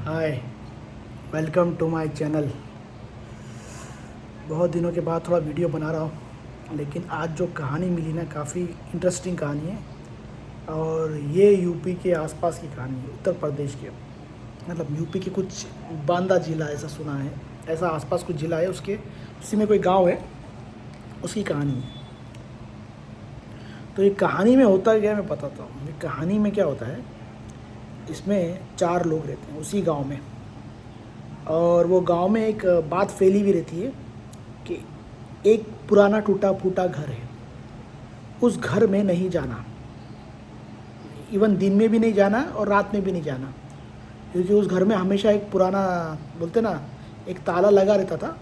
Hi, welcome to my channel. बहुत दिनों के बाद थोड़ा वीडियो बना रहा हूँ, लेकिन आज जो कहानी मिली ना काफ़ी इंटरेस्टिंग कहानी है। और ये यूपी के आसपास की कहानी है, उत्तर प्रदेश के, मतलब यूपी के कुछ बांदा जिला ऐसा सुना है, ऐसा आसपास कुछ जिला है, उसके उसी में कोई गांव है, उसकी कहानी है। तो ये कहानी में होता क्या है मैं बताता हूँ। ये कहानी में क्या होता है, इसमें 4 लोग रहते हैं उसी गांव में। और वो गांव में एक बात फैली भी रहती है कि एक पुराना टूटा फूटा घर है, उस घर में नहीं जाना, इवन दिन में भी नहीं जाना और रात में भी नहीं जाना, क्योंकि उस घर में हमेशा एक पुराना, बोलते ना, एक ताला लगा रहता था।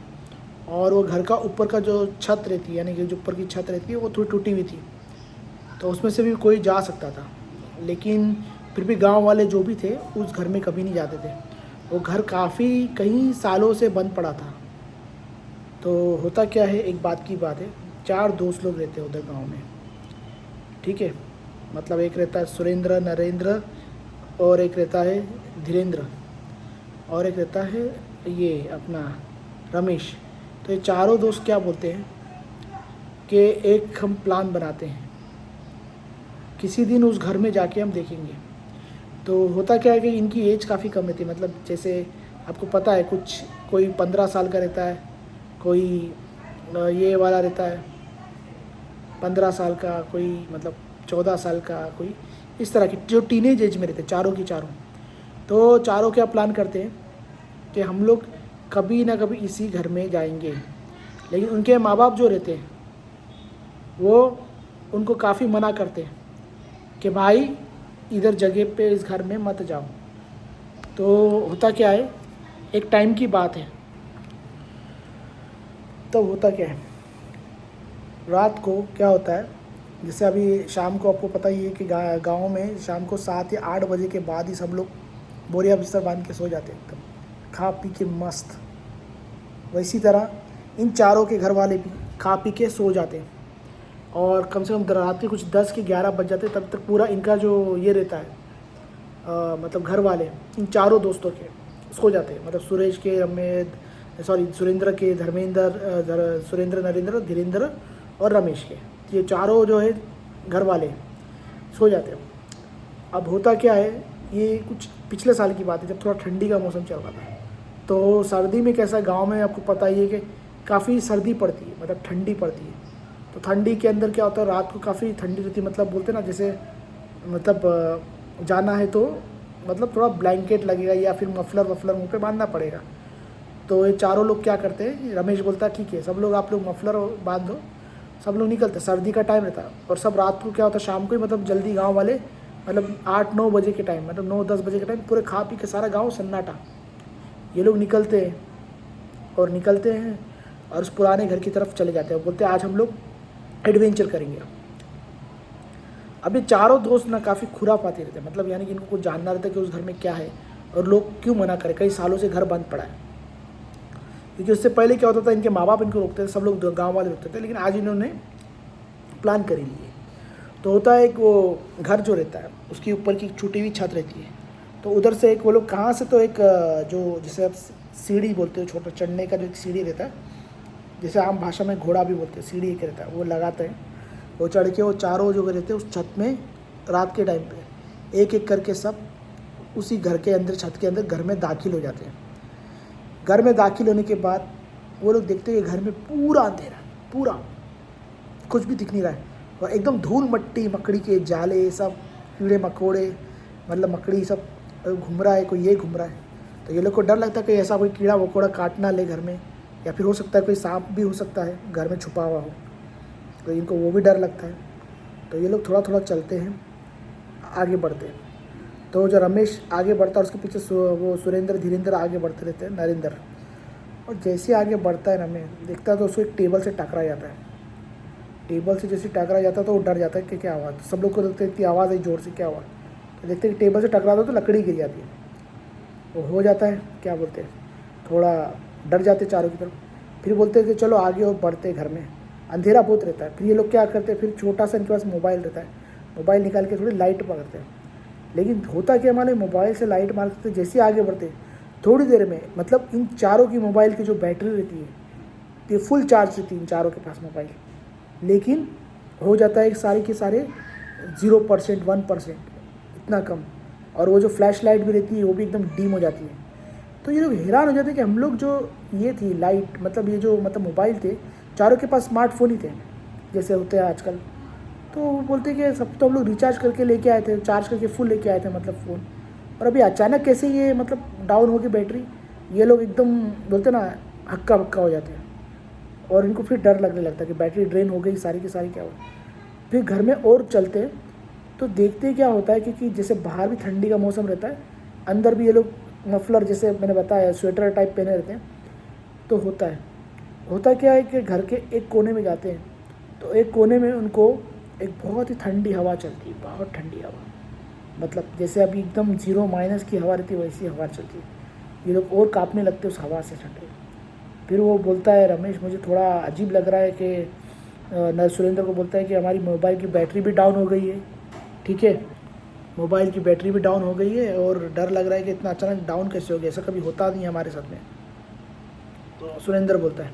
और वो घर का ऊपर का जो छत रहती है, यानी कि जो ऊपर की छत रहती है, वो थोड़ी टूटी हुई थी, तो उसमें से भी कोई जा सकता था। लेकिन फिर भी गांव वाले जो भी थे उस घर में कभी नहीं जाते थे। वो घर काफ़ी कई सालों से बंद पड़ा था। तो होता क्या है, एक बात की बात है, 4 दोस्त लोग रहते हैं उधर गांव में, ठीक है। मतलब एक रहता है सुरेंद्र, नरेंद्र, और एक रहता है धीरेंद्र, और एक रहता है ये अपना रमेश। तो ये चारों दोस्त क्या बोलते हैं कि एक हम प्लान बनाते हैं, किसी दिन उस घर में जाके हम देखेंगे। तो होता क्या है कि इनकी एज काफ़ी कम रहती है, मतलब जैसे आपको पता है, कुछ कोई 15 साल का रहता है, कोई ये वाला रहता है 15 साल का, कोई मतलब 14 साल का, कोई इस तरह की जो टीनेज एज में रहते हैं, चारों की चारों। तो चारों क्या प्लान करते हैं कि हम लोग कभी ना कभी इसी घर में जाएंगे। लेकिन उनके माँ बाप जो रहते हैं वो उनको काफ़ी मना करते हैं कि भाई इधर जगह पे इस घर में मत जाओ। तो होता क्या है, एक टाइम की बात है, तो होता क्या है, रात को क्या होता है, जैसे अभी शाम को आपको पता ही है कि गाँव में शाम को 7 या 8 बजे के बाद ही सब लोग बोरिया बिस्तर बांध के सो जाते हैं, एकदम खा पी के मस्त। वैसी तरह इन चारों के घर वाले भी खा पी के सो जाते हैं। और कम से कम रात के कुछ 10 के 11 बज जाते, तब तक पूरा इनका जो ये रहता है, मतलब घर वाले इन चारों दोस्तों के सो जाते हैं। मतलब सुरेश के, रमेश, सॉरी सुरेंद्र के, धर्मेंद्र, सुरेंद्र, नरेंद्र, धीरेंद्र और रमेश के, ये चारों जो है घर वाले सो जाते हैं। अब होता क्या है, ये कुछ पिछले साल की बात है, जब थोड़ा ठंडी का मौसम चल रहा था। तो सर्दी में कैसा, गांव में आपको पता ही है कि काफ़ी सर्दी पड़ती है, मतलब ठंडी पड़ती है। तो ठंडी के अंदर क्या होता है, रात को काफ़ी ठंडी रहती है, मतलब बोलते ना, जैसे मतलब जाना है तो मतलब थोड़ा ब्लैंकेट लगेगा या फिर मफलर वफलर मुँह पे बांधना पड़ेगा। तो ये चारों लोग क्या करते हैं, रमेश बोलता है ठीक है सब लोग आप लोग मफलर बांध दो। सब लोग निकलते, सर्दी का टाइम रहता है, और सब रात को क्या होता है, शाम को ही मतलब जल्दी गांव वाले, मतलब 8-9 बजे के टाइम, मतलब 9-10 बजे के टाइम पूरे खा पी के सारा गांव सन्नाटा, ये लोग निकलते हैं। और निकलते हैं और उस पुराने घर की तरफ चले जाते हैं, बोलते हैं आज हम लोग एडवेंचर करेंगे। अब ये चारों दोस्त ना काफ़ी खुरापाती रहते हैं, मतलब यानी कि इनको कुछ जानना रहता है कि उस घर में क्या है और लोग क्यों मना करें, कई सालों से घर बंद पड़ा है। क्योंकि उससे पहले क्या होता था, इनके माँ बाप इनको रोकते थे, सब लोग गांव वाले रोकते थे, लेकिन आज इन्होंने प्लान कर ही लिए। तो होता है, एक वो घर जो रहता है उसके ऊपर की छूटी हुई छत रहती है, तो उधर से एक वो लोग कहाँ से, तो एक जो जिसे आप सीढ़ी बोलते हो, छोटा चढ़ने का जो एक सीढ़ी रहता है, जैसे आम भाषा में घोड़ा भी बोलते हैं, सीढ़ी एक रहता है, वो लगाते हैं। वो चढ़ के वो चारों जो रहते हैं उस छत में रात के टाइम पे एक एक करके सब उसी घर के अंदर, छत के अंदर घर में दाखिल हो जाते हैं। घर में दाखिल होने के बाद वो लोग देखते हैं कि घर में पूरा अंधेरा, पूरा कुछ भी दिख नहीं रहा है, और एकदम धूल मट्टी, मकड़ी के जाले, सब कीड़े मकोड़े, मतलब मकड़ी सब घूम रहा है, कोई ये घूम रहा है। तो ये लोग को डर लगता है कि ऐसा कोई कीड़ा मकोड़ा काट ना ले घर में, या फिर हो सकता है कोई सांप भी हो सकता है घर में छुपा हुआ हो, तो इनको वो भी डर लगता है। तो ये लोग थोड़ा थोड़ा चलते हैं, आगे बढ़ते हैं। तो जो रमेश आगे बढ़ता है, उसके पीछे वो सुरेंद्र, धीरेंद्र आगे बढ़ते रहते हैं, नरेंद्र। और जैसे आगे बढ़ता है रमेश, देखता है तो उसको एक टेबल से टकरा जाता है। टेबल से जैसे टकरा जाता है तो वो डर जाता है कि क्या हुआ। तो सब लोग को देखते हैं कि आवाज़ आई जोर से, क्या हुआ। तो देखते हैं कि टेबल से टकराता है तो लकड़ी गिर जाती है। वो हो जाता है, क्या बोलते हैं, थोड़ा डर जाते चारों की तरफ। फिर बोलते हैं कि चलो आगे और बढ़ते, घर में अंधेरा बहुत रहता है। फिर ये लोग क्या करते हैं, फिर छोटा सा इनके पास मोबाइल रहता है, मोबाइल निकाल के थोड़ी लाइट मारते हैं। लेकिन होता क्या, हमारे मोबाइल से लाइट मारते जैसे आगे बढ़ते थोड़ी देर में, मतलब इन चारों की मोबाइल की जो बैटरी रहती है ये फुल चार्ज रहती है इन चारों के पास मोबाइल, लेकिन हो जाता है सारे के सारे 0%, 1%, इतना कम। और वो जो फ्लैश लाइट भी रहती है वो भी एकदम डीम हो जाती है। तो ये लोग हैरान हो जाते हैं कि हम लोग जो ये थी लाइट, मतलब ये जो मतलब मोबाइल थे, चारों के पास स्मार्टफोन ही थे जैसे होते हैं आजकल। तो वो बोलते कि सब तो हम लोग रिचार्ज करके लेके आए थे, चार्ज करके फुल लेके आए थे मतलब फ़ोन, और अभी अचानक कैसे ये मतलब डाउन होगी बैटरी। ये लोग एकदम बोलते ना हक्का बक्का हो जाते हैं, और इनको फिर डर लगने लगता है कि बैटरी ड्रेन हो गई सारी की सारी, क्या हो। फिर घर में और चलते हैं तो देखते क्या होता है, क्योंकि जैसे बाहर भी ठंडी का मौसम रहता है, अंदर भी ये लोग मफलर जैसे मैंने बताया स्वेटर टाइप पहने रहते हैं। तो होता क्या है कि घर के एक कोने में जाते हैं तो एक कोने में उनको एक बहुत ही ठंडी हवा चलती है, बहुत ठंडी हवा, मतलब जैसे अभी एकदम 0 की हवा रहती है वैसी हवा चलती है। ये लोग और काँपने लगते हैं उस हवा से ठंडे। फिर वो बोलता है रमेश मुझे थोड़ा अजीब लग रहा है कि नर सुरेंद्र को बोलता है कि हमारी मोबाइल की बैटरी भी डाउन हो गई है, ठीक है, मोबाइल की बैटरी भी डाउन हो गई है और डर लग रहा है कि इतना अचानक डाउन कैसे हो गया, ऐसा कभी होता नहीं है हमारे साथ में। तो सुरेंद्र बोलता है,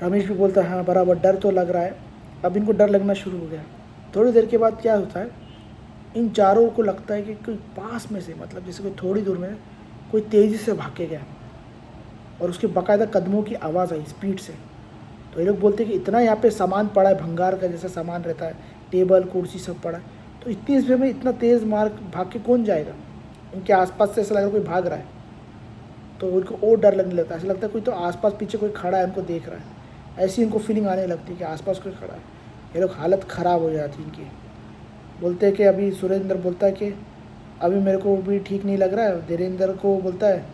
रमेश भी बोलता है हाँ बराबर डर तो लग रहा है। अब इनको डर लगना शुरू हो गया। थोड़ी देर के बाद क्या होता है, इन चारों को लगता है कि कोई पास में से, मतलब जैसे कोई थोड़ी दूर में कोई तेज़ी से भाग के गया और उसके बाकायदा कदमों की आवाज़ आई स्पीड से। तो ये लोग बोलते हैं कि इतना यहाँ पे सामान पड़ा है, भंगार का जैसा सामान रहता है, टेबल कुर्सी सब पड़ा है, तो इतनी स्पीड में इतना तेज़ मार भाग के कौन जाएगा। इनके आसपास से ऐसा लग रहा है कोई भाग रहा है, तो उनको और डर लगने लगता है, ऐसा लगता है कोई तो आसपास पीछे कोई खड़ा है उनको देख रहा है, ऐसी इनको फीलिंग आने लगती है कि आसपास कोई खड़ा है। ये लोग हालत ख़राब हो जाती है इनकी। बोलते हैं कि अभी सुरेंद्र बोलता है कि अभी मेरे को भी ठीक नहीं लग रहा है, धीरेन्द्र को बोलता है,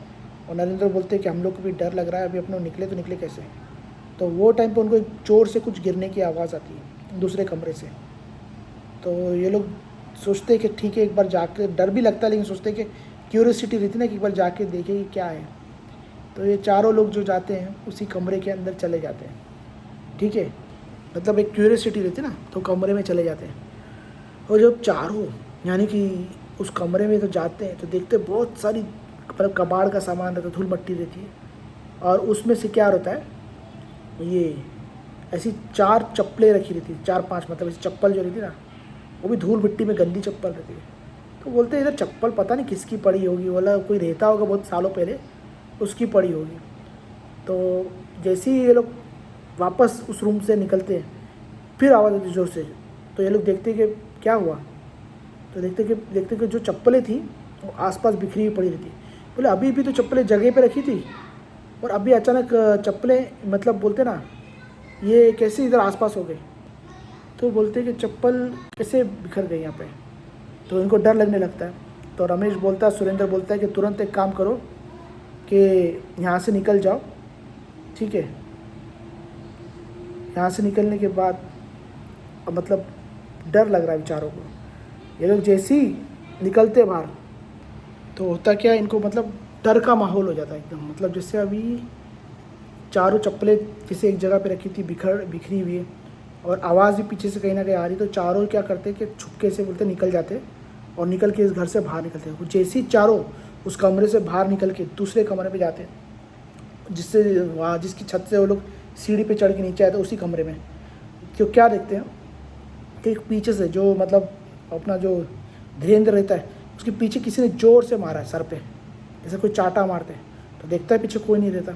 और नरेंद्र बोलते हैं कि हम लोग को भी डर लग रहा है, अभी अपने निकले तो निकले कैसे। तो वो टाइम पे उनको एक जोर से कुछ गिरने की आवाज़ आती है दूसरे कमरे से। तो ये लोग सोचते हैं कि ठीक है एक बार जाके, डर भी लगता है लेकिन सोचते हैं कि क्यूरियोसिटी रहती है ना कि एक बार जाके देखें कि क्या है। तो ये चारों लोग जो जाते हैं उसी कमरे के अंदर चले जाते हैं, ठीक है, मतलब एक क्यूरियोसिटी रहती है ना, तो कमरे में चले जाते हैं। और जब चारों यानी कि उस कमरे में तो जाते हैं तो देखते हैं बहुत सारी मतलब कबाड़ का सामान रहता है, धूल मट्टी रहती है, और उसमें से क्या होता है, ये ऐसी 4 चप्पलें रखी रहती है, 4-5 मतलब ऐसी चप्पल जो रहती है ना, वो भी धूल मिट्टी में गंदी चप्पल रहती है। तो बोलते हैं इधर चप्पल पता नहीं किसकी पड़ी होगी, बोला कोई रहता होगा बहुत सालों पहले उसकी पड़ी होगी। तो जैसे ही ये लोग वापस उस रूम से निकलते हैं फिर आवाज़ आती है जोर से। तो ये लोग देखते हैं कि क्या हुआ, तो देखते कि जो चप्पलें थी वो आसपास बिखरी हुई पड़ी रहती। बोले अभी भी तो चप्पलें जगह पे रखी थी और अभी अचानक चप्पलें, मतलब बोलते ना ये कैसे इधर आसपास हो गई। तो बोलते कि चप्पल कैसे बिखर गई यहाँ पे। तो इनको डर लगने लगता है। तो रमेश बोलता है, सुरेंद्र बोलता है कि तुरंत एक काम करो कि यहाँ से निकल जाओ, ठीक है। यहाँ से निकलने के बाद मतलब डर लग रहा है बेचारों को। ये लोग जैसे ही निकलते बाहर तो होता क्या है, इनको मतलब डर का माहौल हो जाता है एकदम, मतलब जैसे अभी चारों चप्पलें जैसे एक जगह पे रखी थी बिखरी हुई है और आवाज़ भी पीछे से कहीं ना कहीं आ रही। तो चारों क्या करते कि छुपके से बोलते निकल जाते और निकल के इस घर से बाहर निकलते हैं। जैसे ही चारों उस कमरे से बाहर निकल के दूसरे कमरे पे जाते हैं, जिससे वहाँ जिसकी छत से वो लोग सीढ़ी पे चढ़ के नीचे आए थे उसी कमरे में, क्यों क्या देखते हैं कि पीछे से जो मतलब अपना जो धीरेन्द्र रहता है उसके पीछे किसी ने ज़ोर से मारा है सर पे, जैसे कोई चाटा मारते हैं। तो देखता है पीछे कोई नहीं रहता।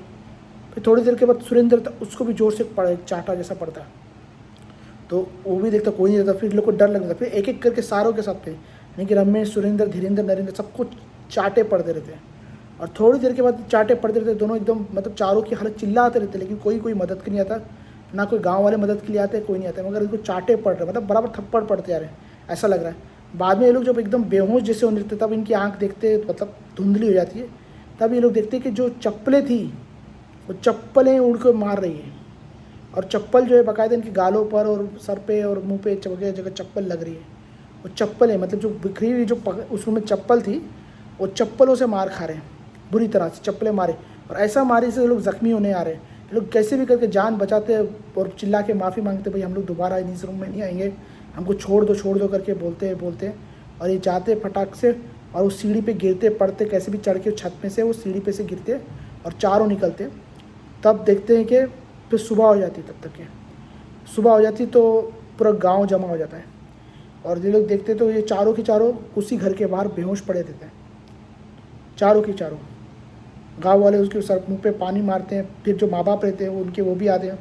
फिर थोड़ी देर के बाद सुरेंद्र उसको भी ज़ोर से चाटा जैसा पड़ता है, तो वो भी देखता कोई नहीं रहता। फिर लोग को डर लगता, फिर एक एक करके सारों के साथ थे यानी कि रमेश, सुरेंद्र, धीरेन्द्र, नरेंद्र सबको चाटे पड़ते रहते हैं। और थोड़ी देर के बाद चाटे पड़ते रहते दोनों एकदम, मतलब चारों की हालत चिल्लाते रहते, लेकिन कोई मदद के नहीं आता, ना कोई गांव वाले मदद के लिए आते, कोई नहीं आता, मगर इनको चाटे पड़ रहे, मतलब बराबर थप्पड़ पड़ते आ रहे हैं ऐसा लग रहा है। बाद में ये लोग जब एकदम बेहोश जैसे होने लगते तब इनकी आँख देखते मतलब धुंधली हो जाती है। तब ये लोग देखते कि जो चप्पलें थी वो चप्पलें उड़ कर मार रही है, और चप्पल जो है बाकायदा इनके गालों पर और सर पे और मुंह पे जगह जगह चप्पल लग रही है। वो चप्पलें मतलब जो बिखरी हुई जो उसमें चप्पल थी वो चप्पलों से मार खा रहे हैं, बुरी तरह से चप्पलें मारे, और ऐसा मारे से लोग ज़ख्मी होने आ रहे हैं। लोग कैसे भी करके जान बचाते और चिल्ला के माफ़ी मांगते, भाई हम लोग दोबारा इस रूम में नहीं आएंगे, हमको छोड़ दो करके बोलते हैं। और ये जाते फटाक से और उस सीढ़ी पे गिरते पड़ते, कैसे भी चढ़ के छत में से वो सीढ़ी पे से गिरते और चारों निकलते। तब देखते हैं कि फिर सुबह हो जाती, तब तक के सुबह हो जाती तो पूरा गांव जमा हो जाता है और ये लोग देखते तो ये चारों के चारों उसी घर के बाहर बेहोश पड़े रहते हैं, चारों के चारों। गांव वाले उसके सर मुंह पे पानी मारते हैं, फिर जो माँ बाप रहते हैं उनके वो भी आते हैं,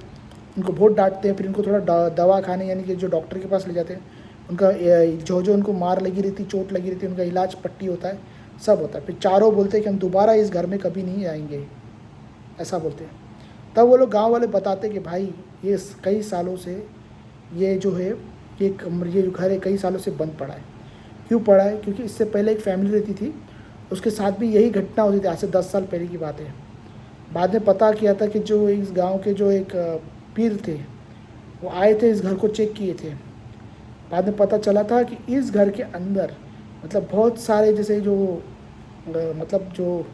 उनको बहुत डांटते हैं, फिर इनको थोड़ा दवा खाने यानी कि जो डॉक्टर के पास ले जाते हैं। उनका जो उनको मार लगी रहती, चोट लगी रहती, उनका इलाज पट्टी होता है, सब होता है। फिर चारों बोलते हैं कि हम दोबारा इस घर में कभी नहीं आएंगे, ऐसा बोलते हैं। तब वो लोग गांव वाले बताते कि भाई ये कई सालों से ये जो है ये जो घर है कई सालों से बंद पड़ा है। क्यों पड़ा है? क्योंकि इससे पहले एक फैमिली रहती थी, उसके साथ भी यही घटना होती थी, आज से 10 साल पहले की बात है। बाद में पता किया था कि जो इस गांव के जो एक पीर थे वो आए थे, इस घर को चेक किए थे। बाद में पता चला था कि इस घर के अंदर मतलब बहुत सारे जैसे जो मतलब जो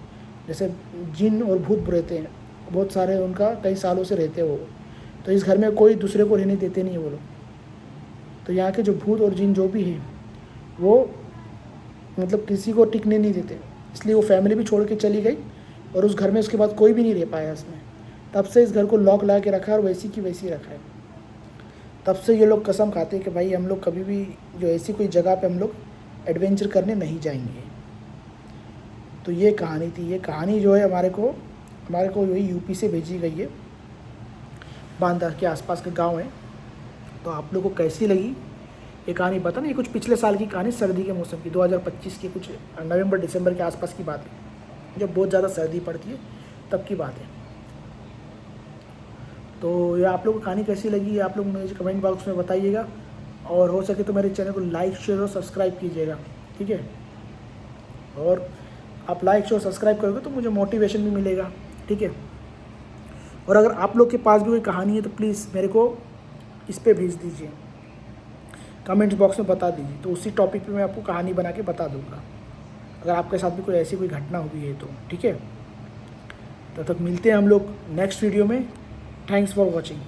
जैसे जिन और भूत रहते हैं, बहुत सारे उनका कई सालों से रहते हैं वो। तो इस घर में कोई दूसरे को रहने देते नहीं है वो लोग। तो यहाँ के जो भूत और जिन जो भी हैं वो मतलब किसी को टिकने नहीं देते, इसलिए वो फैमिली भी छोड़ के चली गई और उस घर में उसके बाद कोई भी नहीं रह पाया इसमें। तब से इस घर को लॉक लगा के रखा है और वैसी की वैसी रखा है। तब से ये लोग कसम खाते हैं कि भाई हम लोग कभी भी जो ऐसी कोई जगह पे हम लोग एडवेंचर करने नहीं जाएंगे। तो ये कहानी थी। ये कहानी जो है हमारे को यही यूपी से भेजी गई है, बांदा के आसपास के गांव है। तो आप लोगों को कैसी लगी ये कहानी बताना। ये कुछ पिछले साल की कहानी, सर्दी के मौसम की, 2025 की, कुछ नवंबर दिसंबर के आसपास की बात है, जब बहुत ज़्यादा सर्दी पड़ती है तब की बात है। तो ये आप लोगों को कहानी कैसी लगी आप लोग मुझे कमेंट बॉक्स में बताइएगा, और हो सके तो मेरे चैनल को लाइक शेयर और सब्सक्राइब कीजिएगा, ठीक है। और आप लाइक शेयर सब्सक्राइब करोगे तो मुझे मोटिवेशन भी मिलेगा, ठीक है। और अगर आप लोग के पास भी कोई कहानी है तो प्लीज़ मेरे को इस पर भेज दीजिए, कमेंट्स बॉक्स में बता दीजिए, तो उसी टॉपिक पे मैं आपको कहानी बना के बता दूंगा, अगर आपके साथ भी कोई ऐसी कोई घटना हुई है तो, ठीक है। तब तक मिलते हैं हम लोग नेक्स्ट वीडियो में। Thanks for watching.